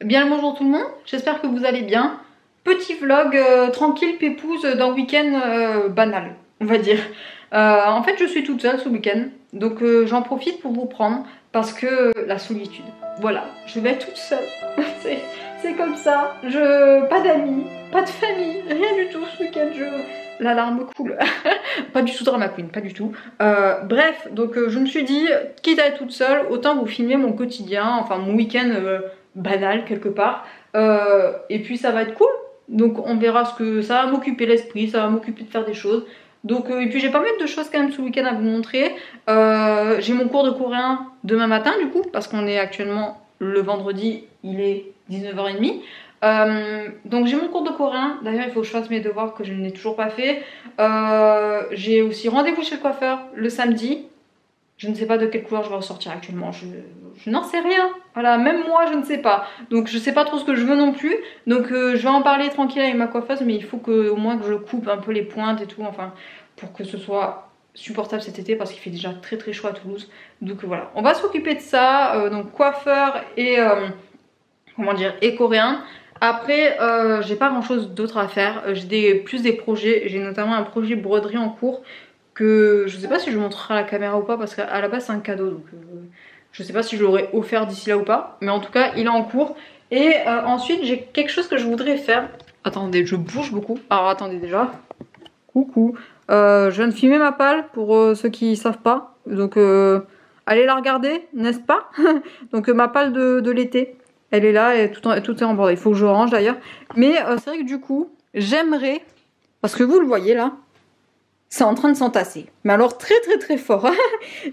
Bien le bonjour tout le monde, j'espère que vous allez bien. Petit vlog tranquille pépouze d'un week-end banal, on va dire. En fait je suis toute seule ce week-end, donc j'en profite pour vous prendre parce que la solitude, voilà, je vais être toute seule. C'est comme ça, pas d'amis, pas de famille, rien du tout ce week-end, l'alarme coule. Pas du tout drama queen, pas du tout. Bref, donc je me suis dit, quitte à être toute seule, autant vous filmer mon quotidien, enfin mon week-end banal quelque part. Et puis ça va être cool. Donc on verra ce que ça va m'occuper l'esprit, ça va m'occuper de faire des choses. Donc et puis j'ai pas mal de choses quand même ce week-end à vous montrer. J'ai mon cours de coréen demain matin du coup, parce qu'on est actuellement le vendredi, il est 19h30. Donc j'ai mon cours de coréen, d'ailleurs il faut que je fasse mes devoirs que je n'ai toujours pas fait. J'ai aussi rendez-vous chez le coiffeur le samedi. Je ne sais pas de quelle couleur je vais ressortir actuellement, je n'en sais rien. Voilà, même moi je ne sais pas. Donc je sais pas trop ce que je veux non plus. Donc je vais en parler tranquille avec ma coiffeuse, mais il faut au moins que je coupe un peu les pointes et tout, enfin, pour que ce soit supportable cet été parce qu'il fait déjà très très chaud à Toulouse. Donc voilà, on va s'occuper de ça. Donc coiffeur et comment dire, et coréen. Après, j'ai pas grand chose d'autre à faire. J'ai plus des projets. J'ai notamment un projet broderie en cours que je sais pas si je montrerai à la caméra ou pas parce qu'à la base c'est un cadeau. Donc je sais pas si je l'aurai offert d'ici là ou pas. Mais en tout cas, il est en cours. Et ensuite, j'ai quelque chose que je voudrais faire. Attendez, je bouge beaucoup. Alors attendez déjà. Coucou. Je viens de filmer ma palle pour ceux qui savent pas. Donc allez la regarder, n'est-ce pas? Donc ma palle de l'été. Elle est là et tout est en bordel. Il faut que je range d'ailleurs. Mais c'est vrai que du coup, j'aimerais, parce que vous le voyez là, c'est en train de s'entasser. Mais alors très très très fort.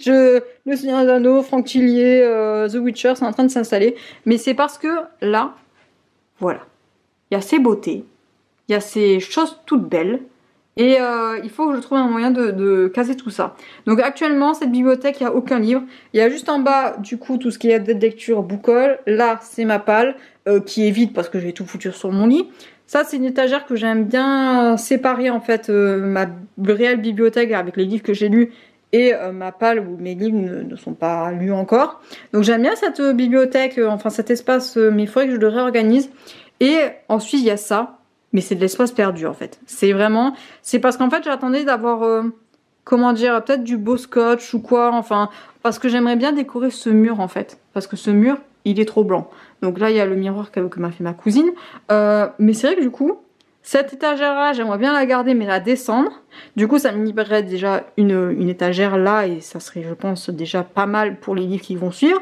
Le Seigneur des Anneaux, Franck Tillier, The Witcher, c'est en train de s'installer. Mais c'est parce que là, voilà, il y a ces beautés, il y a ces choses toutes belles. Et il faut que je trouve un moyen de caser tout ça. Donc actuellement, cette bibliothèque, il n'y a aucun livre. Il y a juste en bas, du coup, tout ce qui est de lecture, bookall. Là, c'est ma palle, qui est vide parce que j'ai tout foutu sur mon lit. Ça, c'est une étagère que j'aime bien séparer, en fait, ma réelle bibliothèque avec les livres que j'ai lus et ma palle où mes livres ne sont pas lus encore. Donc j'aime bien cette bibliothèque, enfin cet espace, mais il faudrait que je le réorganise. Et ensuite, il y a ça. Mais c'est de l'espace perdu en fait. C'est parce qu'en fait j'attendais d'avoir, comment dire, peut-être du beau scotch ou quoi, enfin, parce que j'aimerais bien décorer ce mur en fait. Parce que ce mur, il est trop blanc. Donc là, il y a le miroir que m'a fait ma cousine. Mais c'est vrai que du coup, cette étagère-là, j'aimerais bien la garder mais la descendre. Du coup, ça me libérerait déjà une étagère là et ça serait, je pense, déjà pas mal pour les livres qui vont suivre.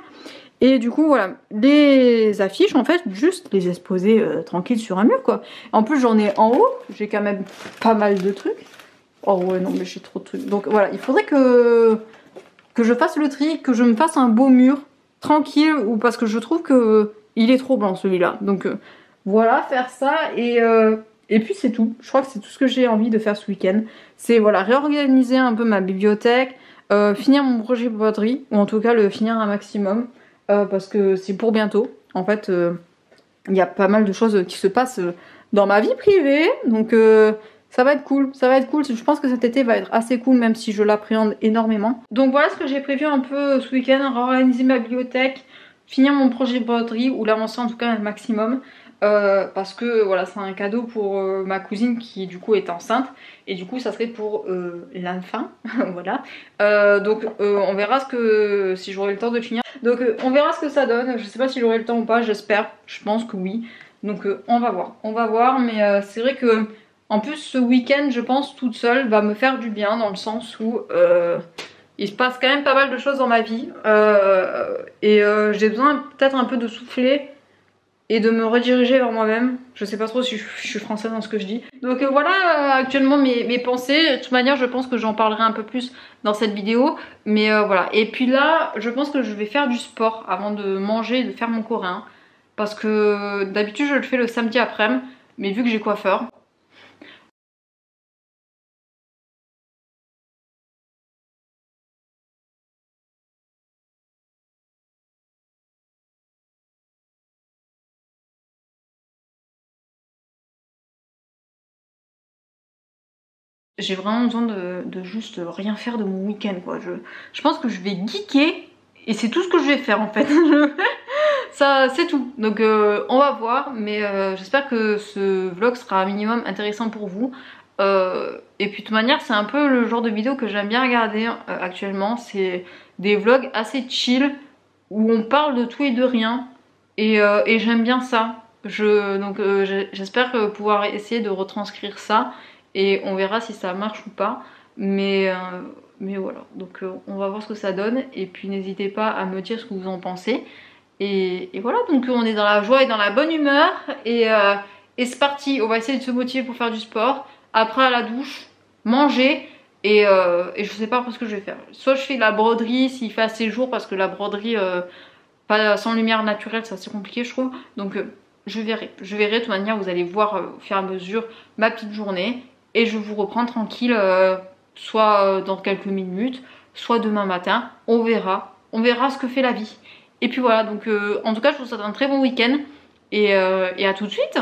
Et du coup, voilà, les affiches, en fait, juste les exposer tranquilles sur un mur, quoi. En plus, j'en ai en haut, j'ai quand même pas mal de trucs. Oh ouais, non, mais j'ai trop de trucs. Donc voilà, il faudrait que je fasse le tri, que je me fasse un beau mur, tranquille, ou parce que je trouve que il est trop blanc, celui-là. Donc voilà, faire ça, et puis c'est tout. Je crois que c'est tout ce que j'ai envie de faire ce week-end. C'est, voilà, réorganiser un peu ma bibliothèque, finir mon projet broderie, ou en tout cas le finir un maximum. Parce que c'est pour bientôt. En fait, il y a pas mal de choses qui se passent dans ma vie privée. Donc ça va être cool. Ça va être cool. Je pense que cet été va être assez cool, même si je l'appréhende énormément. Donc voilà ce que j'ai prévu un peu ce week-end. Réorganiser ma bibliothèque, finir mon projet broderie, ou l'avancer en tout cas un maximum. Parce que voilà, c'est un cadeau pour ma cousine qui du coup est enceinte et du coup ça serait pour l'enfant. Voilà, donc on verra si j'aurai le temps de finir. Donc on verra ce que ça donne. Je sais pas si j'aurai le temps ou pas, j'espère, je pense que oui. Donc on va voir, mais c'est vrai que en plus ce week-end je pense toute seule va me faire du bien, dans le sens où il se passe quand même pas mal de choses dans ma vie et j'ai besoin peut-être un peu de souffler et de me rediriger vers moi-même. Je sais pas trop si je suis française dans ce que je dis. Donc voilà actuellement mes pensées. De toute manière, je pense que j'en parlerai un peu plus dans cette vidéo. Mais voilà. Et puis là, je pense que je vais faire du sport avant de manger et de faire mon coréen. Parce que d'habitude, je le fais le samedi après-midi. Mais vu que j'ai coiffeur, j'ai vraiment besoin de juste rien faire de mon week-end, quoi. Je pense que je vais geeker et c'est tout ce que je vais faire en fait. ça c'est tout. Donc on va voir, mais j'espère que ce vlog sera un minimum intéressant pour vous. Et puis de toute manière c'est un peu le genre de vidéo que j'aime bien regarder actuellement. C'est des vlogs assez chill où on parle de tout et de rien. Et j'aime bien ça. Donc j'espère pouvoir essayer de retranscrire ça. Et on verra si ça marche ou pas. Mais voilà, donc on va voir ce que ça donne. Et puis n'hésitez pas à me dire ce que vous en pensez. Et voilà, donc on est dans la joie et dans la bonne humeur. Et c'est parti, on va essayer de se motiver pour faire du sport. Après à la douche, manger. Et je sais pas ce que je vais faire. Soit je fais de la broderie s'il fait assez jour, parce que la broderie pas sans lumière naturelle, c'est assez compliqué je trouve. Donc je verrai. De toute manière, vous allez voir au fur et à mesure ma petite journée. Et je vous reprends tranquille, soit dans quelques minutes, soit demain matin. On verra ce que fait la vie. Et puis voilà, donc en tout cas je vous souhaite un très bon week-end. Et à tout de suite.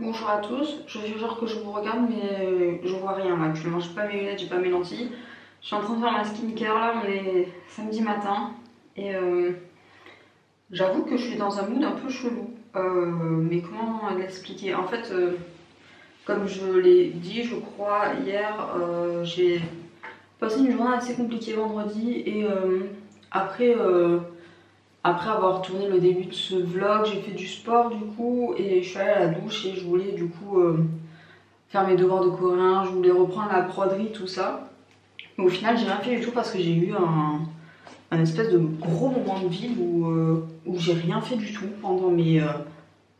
Bonjour à tous, je fais genre que je vous regarde mais je vois rien là actuellement, j'ai pas mes lunettes, j'ai pas mes lentilles. Je suis en train de faire ma skincare là, on est samedi matin et j'avoue que je suis dans un mood un peu chelou. Mais comment l'expliquer? En fait, comme je l'ai dit je crois hier, j'ai passé une journée assez compliquée vendredi et après avoir tourné le début de ce vlog, j'ai fait du sport du coup et je suis allée à la douche et je voulais du coup faire mes devoirs de coréen, je voulais reprendre la broderie, tout ça. Mais au final j'ai rien fait du tout parce que j'ai eu un espèce de gros moment de vide où j'ai rien fait du tout pendant mes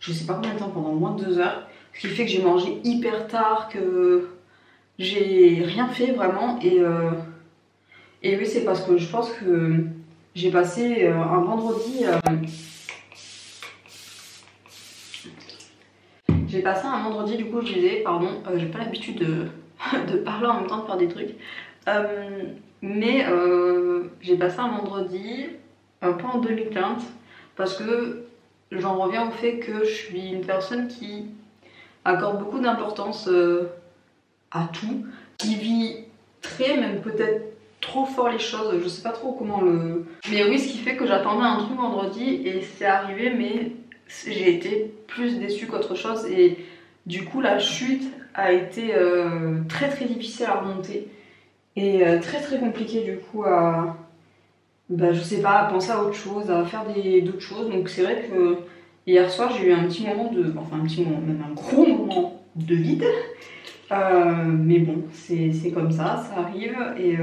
je sais pas combien de temps, pendant moins de 2 heures. Ce qui fait que j'ai mangé hyper tard, que j'ai rien fait vraiment et oui c'est parce que je pense que j'ai passé un vendredi. J'ai passé un vendredi, du coup je disais, pardon, j'ai pas l'habitude de parler en même temps de faire des trucs. Mais j'ai passé un vendredi un peu en demi-teinte parce que j'en reviens au fait que je suis une personne qui accorde beaucoup d'importance à tout, qui vit très, même peut-être trop fort les choses, je sais pas trop comment le... Mais oui, ce qui fait que j'attendais un truc vendredi et c'est arrivé, mais j'ai été plus déçue qu'autre chose et du coup la chute a été très très difficile à remonter et très très compliqué du coup à... Bah, je sais pas, à penser à autre chose, à faire d'autres choses. Donc c'est vrai que hier soir j'ai eu un petit moment de... Enfin un petit moment, même un gros moment de vide. Mais bon, c'est comme ça arrive et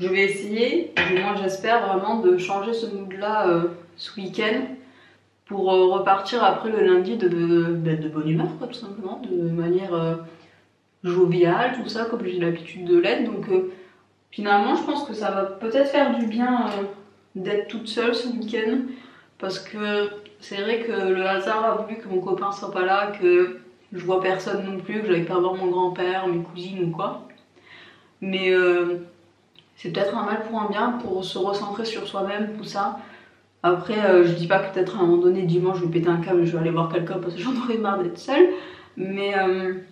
je vais essayer, du moins j'espère vraiment, de changer ce mood-là ce week-end pour repartir après le lundi de bonne humeur, quoi, tout simplement, de manière joviale, tout ça, comme j'ai l'habitude de l'être. Donc finalement, je pense que ça va peut-être faire du bien d'être toute seule ce week-end parce que c'est vrai que le hasard a voulu que mon copain soit pas là, que je vois personne non plus, que j'avais pas voir mon grand-père, mes cousines ou quoi. Mais c'est peut-être un mal pour un bien, pour se recentrer sur soi-même, tout ça. Après, je dis pas que peut-être à un moment donné, dimanche, je vais péter un câble et je vais aller voir quelqu'un parce que j'en aurais marre d'être seule. Mais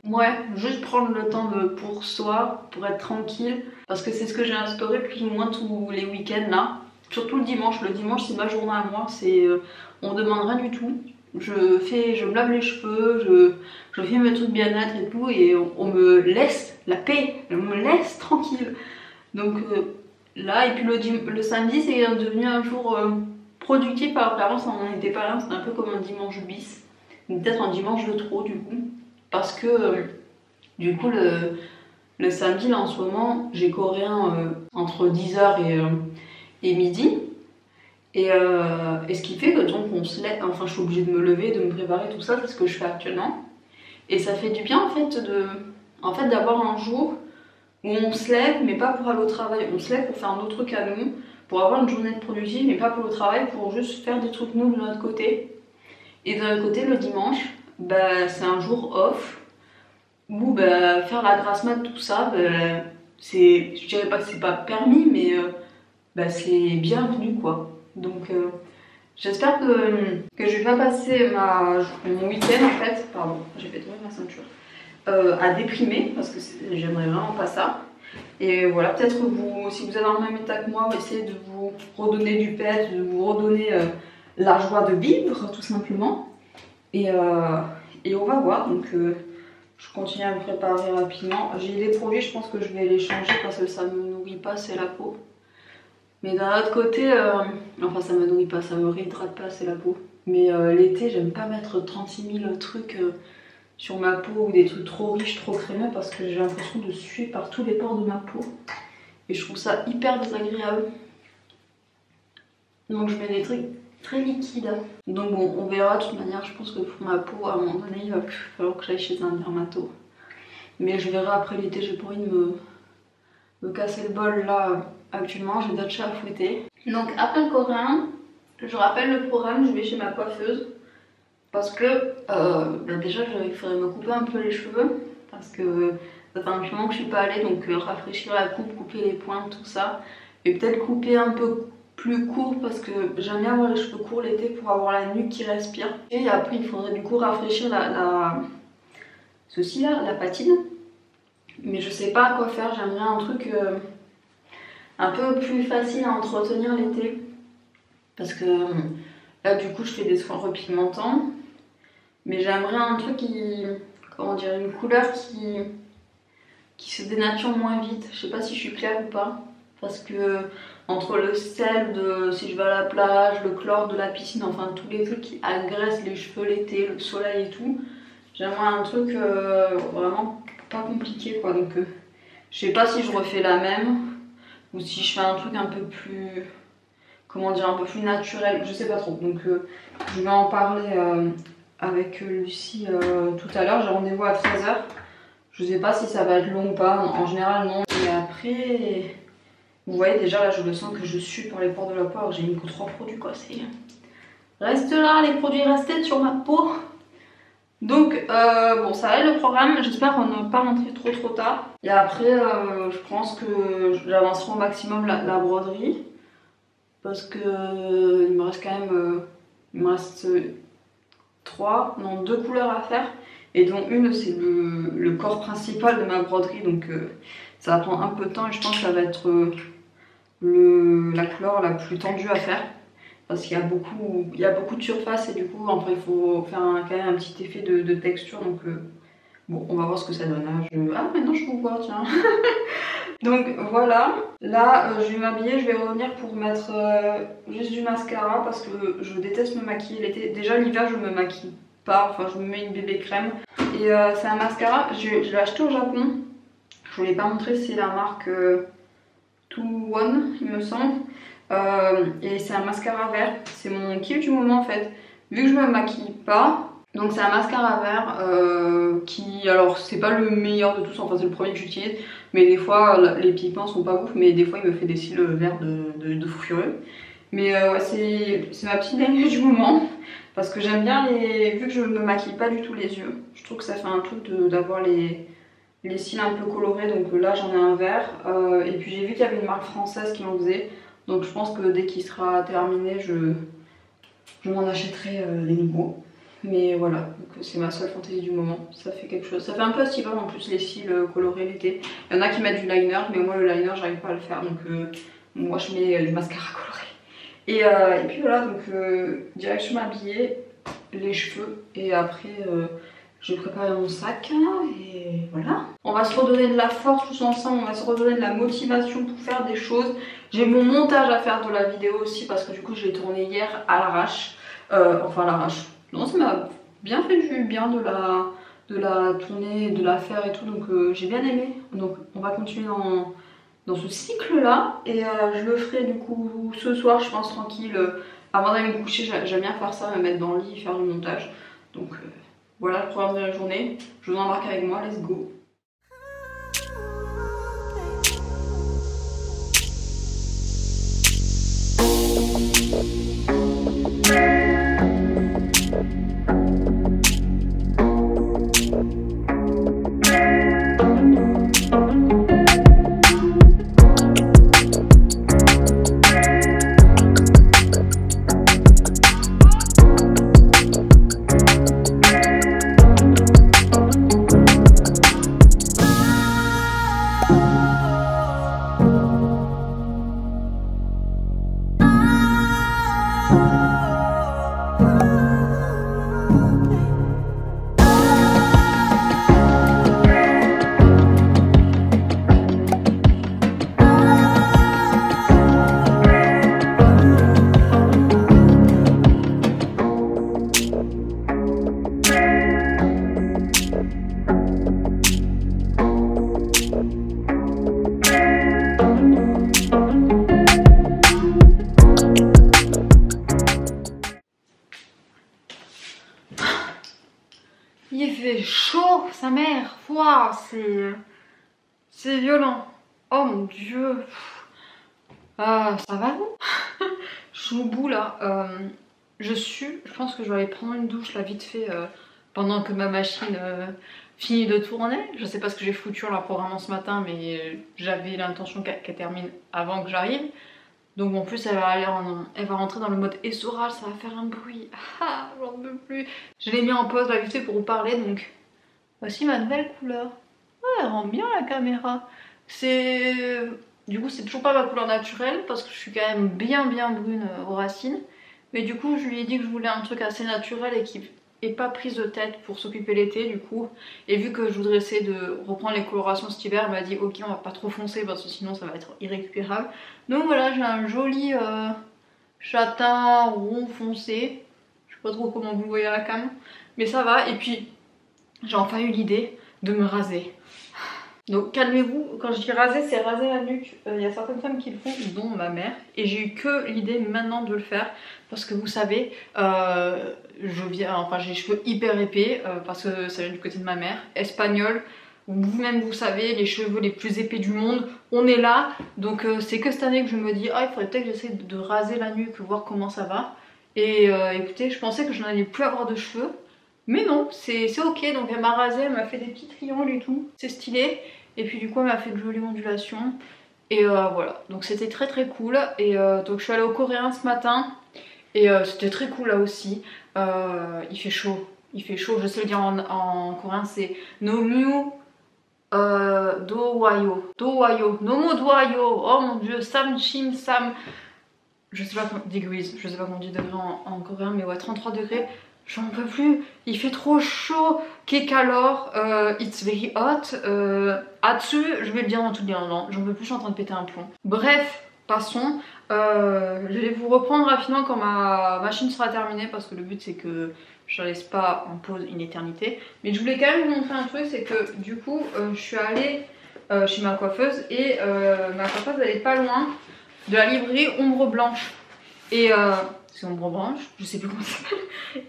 ouais, juste prendre le temps pour soi, pour être tranquille. Parce que c'est ce que j'ai instauré plus ou moins tous les week-ends là. Surtout le dimanche. Le dimanche, c'est ma journée à moi. On demande rien du tout. Je me lave les cheveux, je fais mes trucs bien-être et tout. Et on me laisse la paix. On me laisse tranquille. Donc là, et puis le samedi, c'est devenu un jour productif. Alors qu'avant, ça n'en était pas là. C'était un peu comme un dimanche bis. Peut-être un dimanche de trop du coup. Parce que du coup, le samedi, là en ce moment, j'ai coréen entre 10h et midi. Et ce qui fait que donc on se lève, enfin je suis obligée de me lever, de me préparer, tout ça, c'est ce que je fais actuellement. Et ça fait du bien en fait d'avoir un jour où on se lève, mais pas pour aller au travail. On se lève pour faire nos trucs à nous, pour avoir une journée de productive, mais pas pour le travail, pour juste faire des trucs nous de notre côté. Et de notre côté, le dimanche, bah, c'est un jour off où bah, faire la grasse mat, tout ça, bah, je dirais pas que c'est pas permis, mais bah, c'est bienvenu quoi. Donc j'espère que je vais pas passer mon week-end en fait, pardon, j'ai fait tomber ma ceinture, à déprimer parce que j'aimerais vraiment pas ça. Et voilà, peut-être vous, si vous êtes dans le même état que moi, essayez de vous redonner du peps, de vous redonner la joie de vivre tout simplement. Et on va voir, donc je continue à me préparer rapidement. J'ai les produits, je pense que je vais les changer parce que ça me nourrit pas, c'est la peau. Mais d'un autre côté, enfin ça me nourrit pas, ça me réhydrate pas, c'est la peau. Mais l'été, j'aime pas mettre 36 000 trucs sur ma peau ou des trucs trop riches, trop crémeux parce que j'ai l'impression de suer par tous les pores de ma peau. Et je trouve ça hyper désagréable. Donc je mets des trucs très liquides. Donc bon, on verra de toute manière, je pense que pour ma peau, à un moment donné, il va falloir que j'aille chez un dermato. Mais je verrai après l'été, j'ai pas envie de me casser le bol là. Actuellement, j'ai d'autres chats à fouetter. Donc après le coréen, je rappelle le programme, je vais chez ma coiffeuse. Parce que bah déjà, il faudrait me couper un peu les cheveux. Parce que ça fait un petit moment que je suis pas allée, donc rafraîchir la coupe, couper les pointes, tout ça. Et peut-être couper un peu plus court parce que j'aime bien avoir les cheveux courts l'été pour avoir la nuque qui respire. Et après, il faudrait du coup rafraîchir ceci là, la patine. Mais je sais pas à quoi faire, j'aimerais un truc un peu plus facile à entretenir l'été. Parce que là, du coup, je fais des soins repigmentants. Mais j'aimerais un truc comment dire, une couleur qui se dénature moins vite. Je sais pas si je suis claire ou pas. Parce que entre le sel de si je vais à la plage, le chlore de la piscine, enfin tous les trucs qui agressent les cheveux l'été, le soleil et tout, j'aimerais un truc vraiment pas compliqué quoi. Donc je sais pas si je refais la même ou si je fais un truc un peu plus, comment dire, un peu plus naturel, je sais pas trop. Donc je vais en parler avec Lucie tout à l'heure. J'ai rendez-vous à 13h. Je sais pas si ça va être long ou pas, en général non. Et après, vous voyez déjà là, je le sens que je sue par les pores de la peau. J'ai mis que 3 produits quoi, c'est... Reste là, les produits restés sur ma peau. Donc bon, ça va être le programme, j'espère qu'on ne va pas rentrer trop tard. Et après, je pense que j'avancerai au maximum la broderie. Parce que il me reste quand même, il me reste 2 couleurs à faire. Et dont une, c'est le corps principal de ma broderie. Donc Ça va prendre un peu de temps et je pense que ça va être la couleur la plus tendue à faire. Parce qu'il y a beaucoup de surface et du coup après il faut faire quand même un petit effet de texture. Donc bon, on va voir ce que ça donne. Ah, maintenant je vous vois, tiens. Donc voilà, là je vais m'habiller, je vais revenir pour mettre juste du mascara parce que je déteste me maquiller l'été. Déjà l'hiver je me maquille pas, enfin je me mets une bébé crème. Et c'est un mascara, je l'ai acheté au Japon. Je vous l'ai pas montré, c'est la marque Two One il me semble. Et c'est un mascara vert, c'est mon kiff du moment en fait. Vu que je me maquille pas, donc c'est un mascara vert qui, alors c'est pas le meilleur de tous, enfin c'est le premier que j'utilise. Mais des fois les pigments sont pas ouf, mais des fois il me fait des cils verts de fou furieux. Mais c'est ma petite dinguerie du moment. Parce que j'aime bien vu que je me maquille pas du tout les yeux. Je trouve que ça fait un truc d'avoir les cils un peu colorés. Donc là j'en ai un vert. Et puis j'ai vu qu'il y avait une marque française qui en faisait. Donc je pense que dès qu'il sera terminé, je m'en achèterai les nouveaux. Mais voilà, c'est ma seule fantaisie du moment. Ça fait quelque chose. Ça fait un peu estival en plus les cils colorés l'été. Il y en a qui mettent du liner, mais moi le liner j'arrive pas à le faire. Donc moi je mets du mascara coloré. Et puis voilà, donc direction m'habiller, les cheveux. Et après je vais préparer mon sac. Et voilà. On va se redonner de la force tous ensemble. On va se redonner de la motivation pour faire des choses. J'ai mon montage à faire de la vidéo aussi parce que du coup je l'ai tourné hier à l'arrache. Enfin à l'arrache. Non, ça m'a bien fait du bien de la tourner, de la faire et tout. Donc j'ai bien aimé. Donc on va continuer dans ce cycle là. Et je le ferai du coup ce soir, je pense, tranquille. Avant d'aller me coucher, j'aime bien faire ça, me mettre dans le lit, faire du montage. Donc voilà le programme de la journée. Je vous embarque avec moi, let's go. Il fait chaud, sa mère. Waouh, c'est violent. Oh mon dieu. Ça va vous? Je suis au bout là. Je pense que je vais aller prendre une douche là vite fait pendant que ma machine finit de tourner. Je sais pas ce que j'ai foutu en la programmant ce matin, mais j'avais l'intention qu'elle termine avant que j'arrive. Donc en plus elle va rentrer dans le mode essorage, ça va faire un bruit. Ah, j'en peux plus. Je l'ai mis en pause là vite fait pour vous parler, donc voici ma nouvelle couleur. Ouais, elle rend bien la caméra. Du coup c'est toujours pas ma couleur naturelle parce que je suis quand même bien brune aux racines. Mais du coup je lui ai dit que je voulais un truc assez naturel et qui est pas prise de tête pour s'occuper l'été du coup. Et vu que je voudrais essayer de reprendre les colorations cet hiver, elle m'a dit ok on va pas trop foncer parce que sinon ça va être irrécupérable. Donc voilà, j'ai un joli châtain rond foncé. Je sais pas trop comment vous le voyez à la cam, mais ça va. Et puis j'ai enfin eu l'idée de me raser. Donc calmez-vous, quand je dis raser, c'est raser la nuque. Il y a certaines femmes qui le font, dont ma mère. Et j'ai eu que l'idée maintenant de le faire. Parce que vous savez, j'ai les cheveux hyper épais. Parce que ça vient du côté de ma mère. Espagnole, vous-même vous savez, les cheveux les plus épais du monde. On est là. Donc c'est que cette année que je me dis, ah il faudrait peut-être que j'essaie de raser la nuque, voir comment ça va. Et écoutez, je pensais que je n'allais plus avoir de cheveux. Mais non, c'est ok, donc elle m'a rasé, elle m'a fait des petits triangles et tout, c'est stylé. Et puis du coup elle m'a fait de jolies ondulations. Et voilà, donc c'était très cool. Et donc je suis allée au coréen ce matin. Et c'était très cool là aussi. Il fait chaud, je sais le dire en coréen, c'est Nomu Dowayo, Nomo Dowayo, oh mon dieu, Sam Chim Sam, je sais pas comment, degrees, je sais pas comment on dit degrés en coréen, mais ouais, 33 degrés, j'en peux plus, il fait trop chaud, Kekalor, it's very hot, Atsu, je vais le dire dans toutes les langues, j'en peux plus, je suis en train de péter un plomb. Bref, passons, je vais vous reprendre rapidement quand ma machine sera terminée, parce que le but c'est que je la laisse pas en pause une éternité. Mais je voulais quand même vous montrer un truc, c'est que du coup je suis allée chez ma coiffeuse et ma coiffeuse elle est pas loin de la librairie Ombre Blanche. Et c'est Ombre Blanche, je sais plus comment ça s'appelle.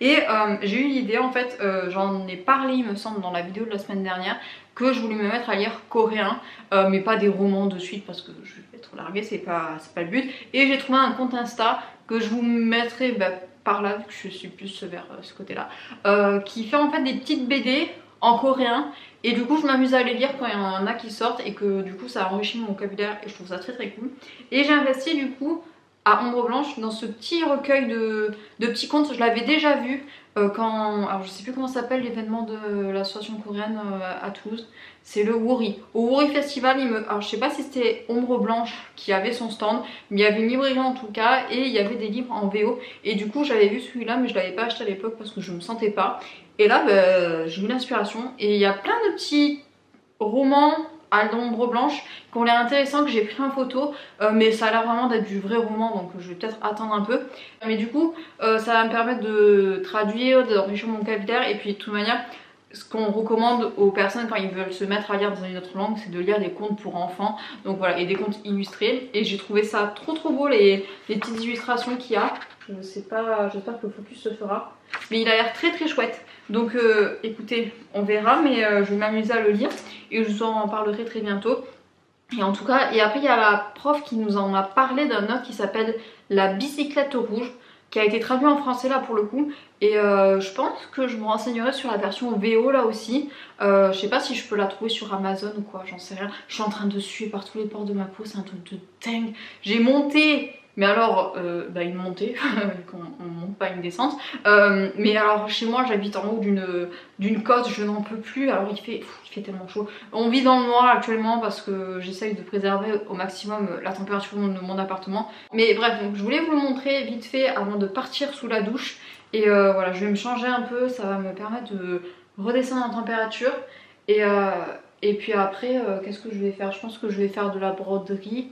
Et j'ai eu l'idée en fait, j'en ai parlé il me semble dans la vidéo de la semaine dernière, que je voulais me mettre à lire coréen, mais pas des romans de suite parce que je vais être larguée, c'est pas le but. Et j'ai trouvé un compte Insta que je vous mettrai par là, vu que je suis plus vers ce côté là, qui fait en fait des petites BD en coréen, et du coup je m'amuse à les lire quand il y en a qui sortent, et que du coup ça enrichit mon vocabulaire et je trouve ça très très cool. Et j'ai investi du coup à Ombre Blanche dans ce petit recueil de petits contes. Je l'avais déjà vu quand, alors je sais plus comment s'appelle l'événement de l'association coréenne à Toulouse, c'est le Woori. Au Woori Festival, alors je sais pas si c'était Ombre Blanche qui avait son stand, mais il y avait une librairie en tout cas, et il y avait des livres en VO, et du coup j'avais vu celui-là, mais je l'avais pas acheté à l'époque parce que je me sentais pas. Et là j'ai eu l'inspiration, et il y a plein de petits romans à l'ombre blanche qui ont l'air intéressants, que j'ai pris en photo, mais ça a l'air vraiment d'être du vrai roman, donc je vais peut-être attendre un peu. Mais du coup ça va me permettre de traduire, d'enrichir mon vocabulaire, et puis de toute manière ce qu'on recommande aux personnes quand ils veulent se mettre à lire dans une autre langue, c'est de lire des contes pour enfants, donc voilà, et des contes illustrés. Et j'ai trouvé ça trop beau, les petites illustrations qu'il y a. Je sais pas, j'espère que le focus se fera, mais il a l'air très chouette. Donc écoutez, on verra, mais je vais m'amuser à le lire et je vous en parlerai très bientôt. Et en tout cas, et après il y a la prof qui nous en a parlé d'un autre qui s'appelle La bicyclette rouge, qui a été traduit en français là pour le coup, et je pense que je me renseignerai sur la version VO là aussi. Je sais pas si je peux la trouver sur Amazon ou quoi, j'en sais rien. Je suis en train de suer par tous les pores de ma peau, c'est un truc de dingue. J'ai monté, mais alors une montée, on monte pas une descente, mais alors chez moi j'habite en haut d'une côte, je n'en peux plus, alors il fait tellement chaud. On vit dans le noir actuellement parce que j'essaye de préserver au maximum la température de mon appartement. Mais bref, donc je voulais vous le montrer vite fait avant de partir sous la douche. Et voilà, je vais me changer un peu, ça va me permettre de redescendre en température. Et puis après, qu'est-ce que je vais faire? Je pense que je vais faire de la broderie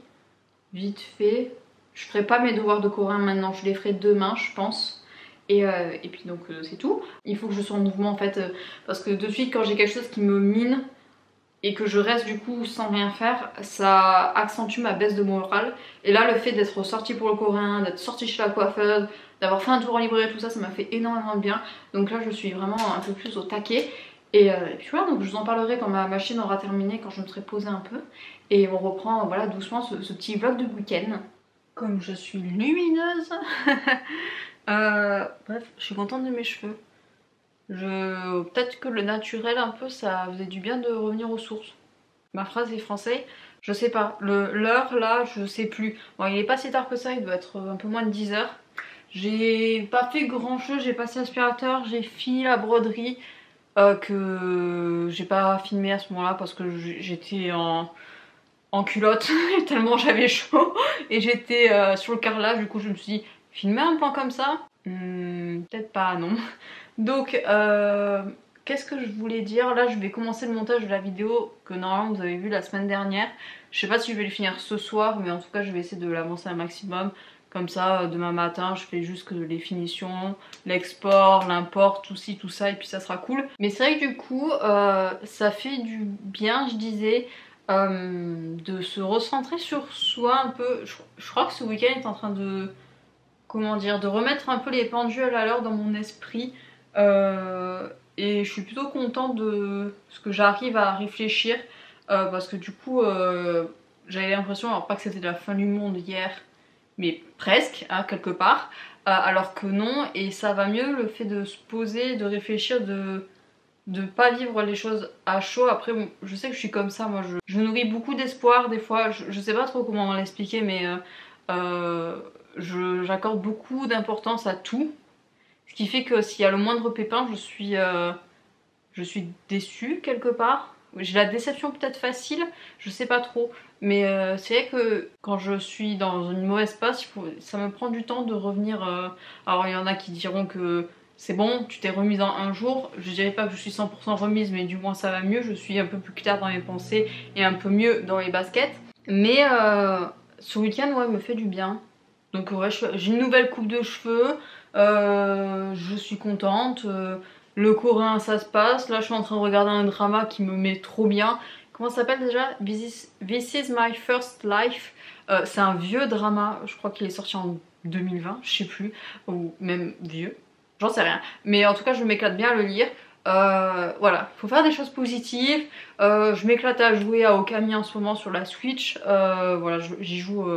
vite fait. Je ferai pas mes devoirs de coréen maintenant, je les ferai demain je pense. Et puis donc c'est tout. Il faut que je sois en mouvement en fait, parce que de suite quand j'ai quelque chose qui me mine et que je reste du coup sans rien faire, ça accentue ma baisse de morale. Et là le fait d'être sortie pour le coréen, d'être sortie chez la coiffeuse, d'avoir fait un tour en librairie, tout ça, ça m'a fait énormément de bien. Donc là je suis vraiment un peu plus au taquet. Et puis voilà, donc je vous en parlerai quand ma machine aura terminé, quand je me serai posée un peu. Et on reprend voilà doucement ce petit vlog de week-end. Comme je suis lumineuse. Bref, je suis contente de mes cheveux. Peut-être que le naturel un peu, ça faisait du bien de revenir aux sources. Ma phrase est français, je sais pas. L'heure là, je sais plus. Bon, il est pas si tard que ça, il doit être un peu moins de 10 h. J'ai pas fait grand chose, j'ai passé l'aspirateur, j'ai fini la broderie que j'ai pas filmé à ce moment là parce que j'étais en culotte tellement j'avais chaud et j'étais sur le carrelage, du coup je me suis dit filmer un plan comme ça peut-être pas, non. Donc qu'est-ce que je voulais dire, là je vais commencer le montage de la vidéo que normalement vous avez vu la semaine dernière. Je sais pas si je vais le finir ce soir, mais en tout cas je vais essayer de l'avancer un maximum. Comme ça demain matin je fais juste les finitions, l'export, l'import, tout ci tout ça, et puis ça sera cool. Mais c'est vrai que du coup ça fait du bien, je disais, de se recentrer sur soi un peu. Je crois que ce week-end est en train de, comment dire, de remettre un peu les pendules à l'heure dans mon esprit, et je suis plutôt contente de ce que j'arrive à réfléchir, parce que du coup j'avais l'impression, alors pas que c'était la fin du monde hier, mais presque, hein, quelque part, alors que non, et ça va mieux le fait de se poser, de réfléchir, de pas vivre les choses à chaud. Après je sais que je suis comme ça, moi je nourris beaucoup d'espoir des fois, je sais pas trop comment l'expliquer, mais j'accorde beaucoup d'importance à tout, ce qui fait que s'il y a le moindre pépin je suis déçue quelque part. j'ai la déception peut-être facile, je sais pas trop. Mais c'est vrai que quand je suis dans une mauvaise passe, ça me prend du temps de revenir. Alors il y en a qui diront que c'est bon, tu t'es remise en un jour. Je dirais pas que je suis 100% remise, mais du moins ça va mieux. Je suis un peu plus claire dans mes pensées et un peu mieux dans les baskets. Mais ce week-end, ouais, me fait du bien. Donc ouais, j'ai une nouvelle coupe de cheveux. Je suis contente. Le coréen, ça se passe. Là, je suis en train de regarder un drama qui me met trop bien. Comment ça s'appelle déjà? This is my first life. C'est un vieux drama. Je crois qu'il est sorti en 2020, je sais plus. Ou même vieux. J'en sais rien. Mais en tout cas, je m'éclate bien à le lire. Voilà, faut faire des choses positives. Je m'éclate à jouer à Okami en ce moment sur la Switch. Voilà, j'y joue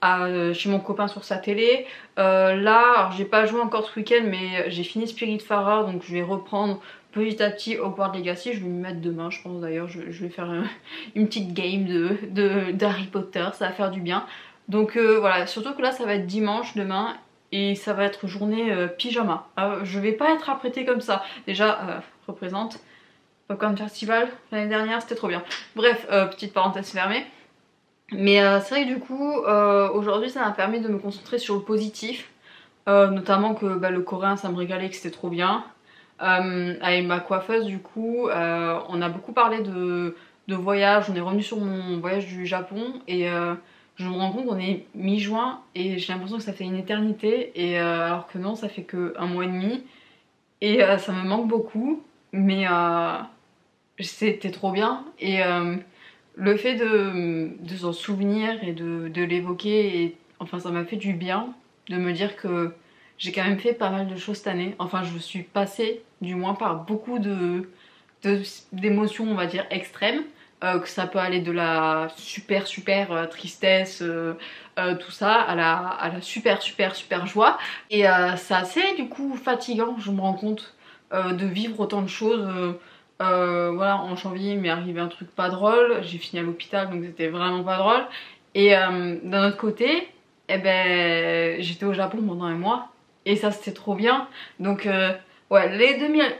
chez mon copain sur sa télé. Là, j'ai pas joué encore ce week-end, mais j'ai fini Spiritfarer, donc je vais reprendre petit à petit Hogwarts Legacy. Je vais m'y mettre demain, je pense d'ailleurs. Je vais faire une petite game d'Harry Potter, ça va faire du bien. Donc voilà, surtout que là, ça va être dimanche demain. Et ça va être journée pyjama. Je vais pas être apprêtée comme ça. Déjà, représente Popcorn Festival l'année dernière, c'était trop bien. Bref, petite parenthèse fermée. Mais c'est vrai que du coup, aujourd'hui ça m'a permis de me concentrer sur le positif. Notamment que le coréen ça me régalait, que c'était trop bien. Avec ma coiffeuse du coup, on a beaucoup parlé de voyage. On est revenu sur mon voyage du Japon et je me rends compte qu'on est mi-juin et j'ai l'impression que ça fait une éternité. Et alors que non, ça fait que un mois et demi. Et ça me manque beaucoup. Mais c'était trop bien. Et le fait de s'en souvenir et de l'évoquer, enfin ça m'a fait du bien de me dire que j'ai quand même fait pas mal de choses cette année. Enfin je suis passée du moins par beaucoup d'émotions on va dire extrêmes. Que ça peut aller de la super tristesse, tout ça, à la super joie. Et c'est assez du coup fatigant, je me rends compte, de vivre autant de choses. Voilà, en janvier il m'est arrivé un truc pas drôle, j'ai fini à l'hôpital donc c'était vraiment pas drôle. Et d'un autre côté, eh ben, j'étais au Japon pendant un mois et ça c'était trop bien. Donc ouais,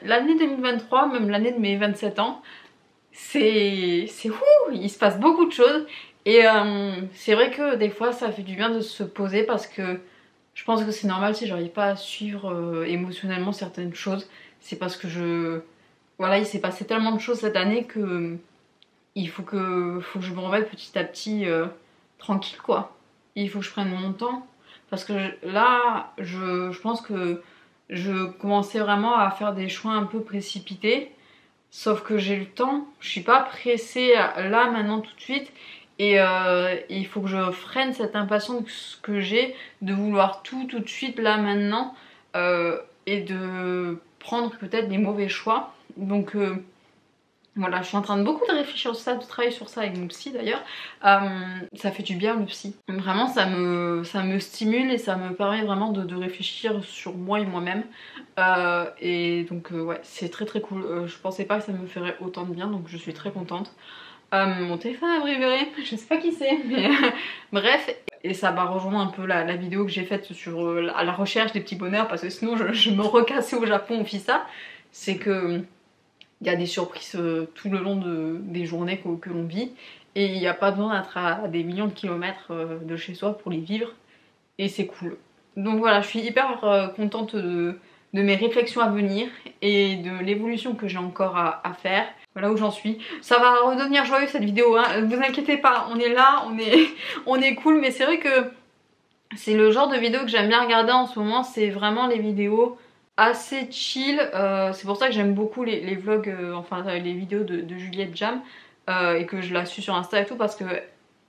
l'année 2023, même l'année de mes 27 ans, c'est ouh, il se passe beaucoup de choses. Et c'est vrai que des fois ça fait du bien de se poser parce que je pense que c'est normal si j'arrive pas à suivre émotionnellement certaines choses. C'est parce que voilà, il s'est passé tellement de choses cette année que il faut que je me remette petit à petit tranquille quoi. Il faut que je prenne mon temps. Parce que là, je pense que je commençais vraiment à faire des choix un peu précipités. Sauf que j'ai le temps, je suis pas pressée là maintenant tout de suite. Et il faut que je freine cette impatience que j'ai de vouloir tout de suite là maintenant. Et de prendre peut-être des mauvais choix. Donc voilà, je suis en train de beaucoup de réfléchir sur ça, de travailler sur ça avec mon psy d'ailleurs. Ça fait du bien le psy. Vraiment ça me stimule et ça me permet vraiment de réfléchir sur moi et moi-même. Et donc ouais, c'est très cool. Je pensais pas que ça me ferait autant de bien, donc je suis très contente. Mon téléphone a vibré, je sais pas qui c'est, mais bref. Et ça va rejoindre un peu la vidéo que j'ai faite sur la recherche des petits bonheurs, parce que sinon je me recassais au Japon au FISA. C'est que il y a des surprises tout le long des journées que l'on vit. Et il n'y a pas besoin d'être à des millions de kilomètres de chez soi pour les vivre. Et c'est cool. Donc voilà, je suis hyper contente de mes réflexions à venir et de l'évolution que j'ai encore à faire. Voilà où j'en suis. Ça va redevenir joyeux cette vidéo, hein. Ne vous inquiétez pas, on est là, on est cool. Mais c'est vrai que c'est le genre de vidéo que j'aime bien regarder en ce moment. C'est vraiment les vidéos assez chill. C'est pour ça que j'aime beaucoup les vlogs, enfin les vidéos de Juliette Jam. Et que je la suis sur Insta et tout, parce que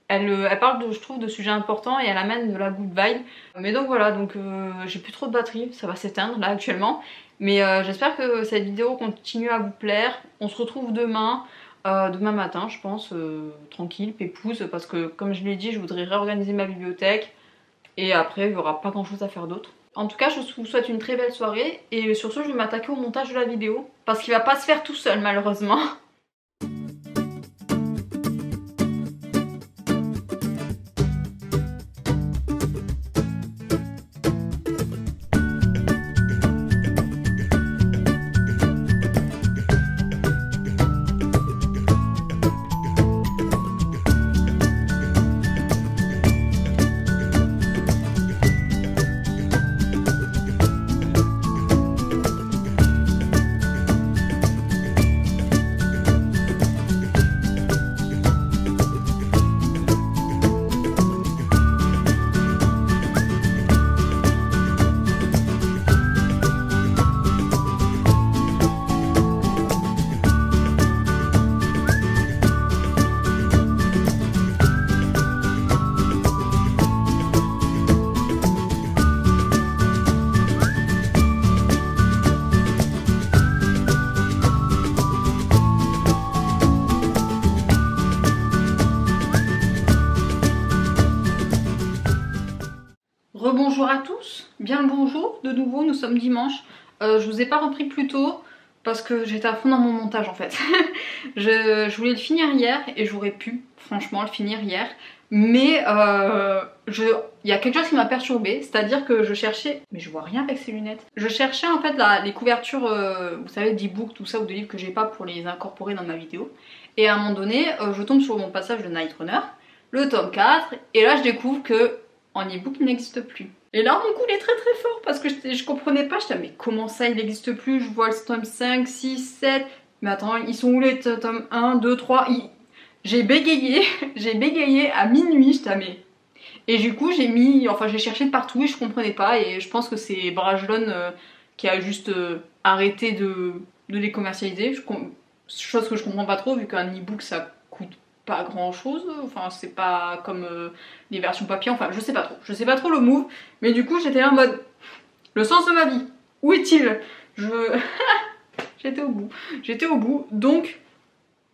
elle parle je trouve de sujets importants et elle amène de la good vibe. Mais donc voilà, donc j'ai plus trop de batterie, ça va s'éteindre là actuellement. Mais j'espère que cette vidéo continue à vous plaire. On se retrouve demain matin je pense, tranquille, pépouze, parce que comme je l'ai dit, je voudrais réorganiser ma bibliothèque. Et après il n'y aura pas grand chose à faire d'autre. En tout cas, je vous souhaite une très belle soirée. Et sur ce, je vais m'attaquer au montage de la vidéo, parce qu'il va pas se faire tout seul malheureusement. bonjour à tous, bien le bonjour de nouveau, nous sommes dimanche. Je vous ai pas repris plus tôt parce que j'étais à fond dans mon montage en fait. je voulais le finir hier et j'aurais pu franchement le finir hier. Mais il y a quelque chose qui m'a perturbée, c'est-à-dire que je cherchais, mais je vois rien avec ces lunettes. Je cherchais en fait les couvertures, vous savez, d'e-book, tout ça, ou de livres que j'ai pas pour les incorporer dans ma vidéo. Et à un moment donné, je tombe sur mon passage de Night Runner, le tome 4, et là je découvre que en e-book il n'existe plus. Et là mon coup il est très très fort parce que je comprenais pas, j'étais mais comment ça il n'existe plus, je vois le tome 5, 6, 7, mais attends ils sont où les tomes 1, 2, 3 J'ai bégayé, j'ai bégayé à minuit, j'étais mais... Et du coup j'ai cherché de partout et je comprenais pas et je pense que c'est Brajlon qui a juste arrêté de les commercialiser, chose que je comprends pas trop vu qu'un e-book ça coûte pas grand chose, enfin c'est pas comme les versions papier, enfin je sais pas trop le move, mais du coup j'étais là en mode le sens de ma vie, où est-il? J'étais au bout, donc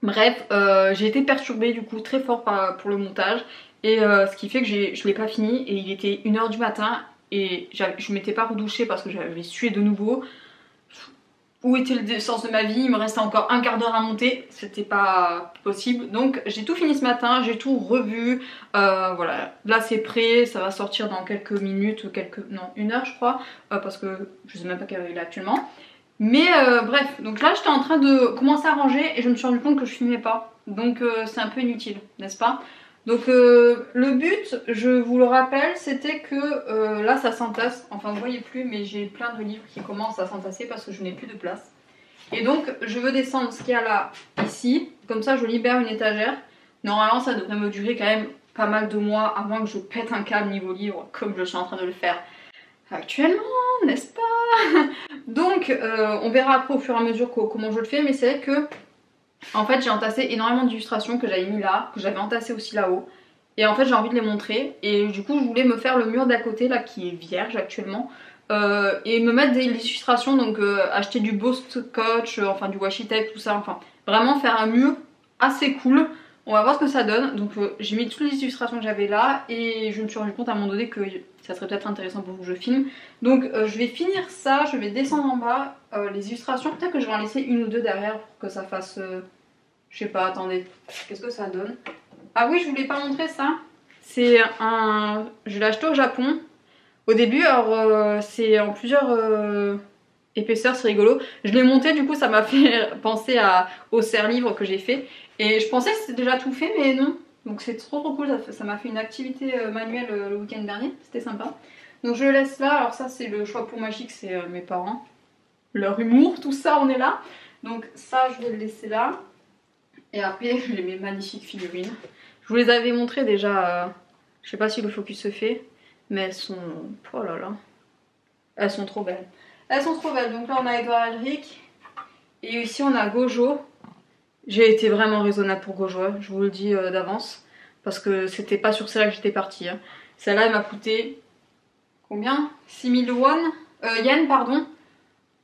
bref, j'ai été perturbée du coup très fort pour le montage et ce qui fait que je l'ai pas fini et il était 1 h du matin et je m'étais pas redouchée parce que j'avais sué de nouveau. Où était le sens de ma vie? Il me restait encore un quart d'heure à monter, c'était pas possible. Donc j'ai tout fini ce matin, j'ai tout revu. Voilà, là c'est prêt, ça va sortir dans quelques minutes, non 1 heure je crois, parce que je sais même pas quelle heure il est actuellement. Mais bref, donc là j'étais en train de commencer à ranger et je me suis rendu compte que je filmais pas. Donc c'est un peu inutile, n'est-ce pas? Donc le but, je vous le rappelle, c'était que là ça s'entasse, enfin vous voyez plus mais j'ai plein de livres qui commencent à s'entasser parce que je n'ai plus de place. Et donc je veux descendre ce qu'il y a là, ici, comme ça je libère une étagère. Normalement ça devrait me durer quand même pas mal de mois, à moins que je pète un câble niveau livre comme je suis en train de le faire actuellement, n'est-ce pas? Donc on verra après au fur et à mesure comment je le fais, mais c'est vrai que en fait j'ai entassé énormément d'illustrations que j'avais mis là, que j'avais entassé aussi là-haut. Et en fait j'ai envie de les montrer. Et du coup je voulais me faire le mur d'à côté là qui est vierge actuellement. Et me mettre des illustrations, donc acheter du beau scotch, enfin du washi tape, tout ça. Enfin vraiment faire un mur assez cool. On va voir ce que ça donne. Donc j'ai mis toutes les illustrations que j'avais là. Et je me suis rendu compte à un moment donné que ça serait peut-être intéressant pour vous que je filme. Donc je vais finir ça, je vais descendre en bas les illustrations. Peut-être que je vais en laisser 1 ou 2 derrière pour que ça fasse... je sais pas, attendez, qu'est-ce que ça donne? Ah oui, je voulais pas montrer ça. C'est un... Je l'ai acheté au Japon. Au début, alors c'est en plusieurs épaisseurs, c'est rigolo. Je l'ai monté, du coup ça m'a fait penser au serre-livre que j'ai fait. Et je pensais que c'était déjà tout fait, mais non. Donc c'est trop cool, ça m'a fait une activité manuelle le week-end dernier, c'était sympa. Donc je le laisse là, alors ça c'est le choix pour magique, c'est mes parents. Leur humour, tout ça, on est là. Donc ça je vais le laisser là. Et après j'ai mes magnifiques figurines. Je vous les avais montrées déjà, je sais pas si le focus se fait, mais elles sont... oh là là, elles sont trop belles. Elles sont trop belles. Donc là on a Edouard Elric et ici on a Gojo. J'ai été vraiment raisonnable pour Gojo, je vous le dis d'avance, parce que c'était pas sur celle-là que j'étais partie. Hein. Celle-là elle m'a coûté combien? 6000 yens pardon.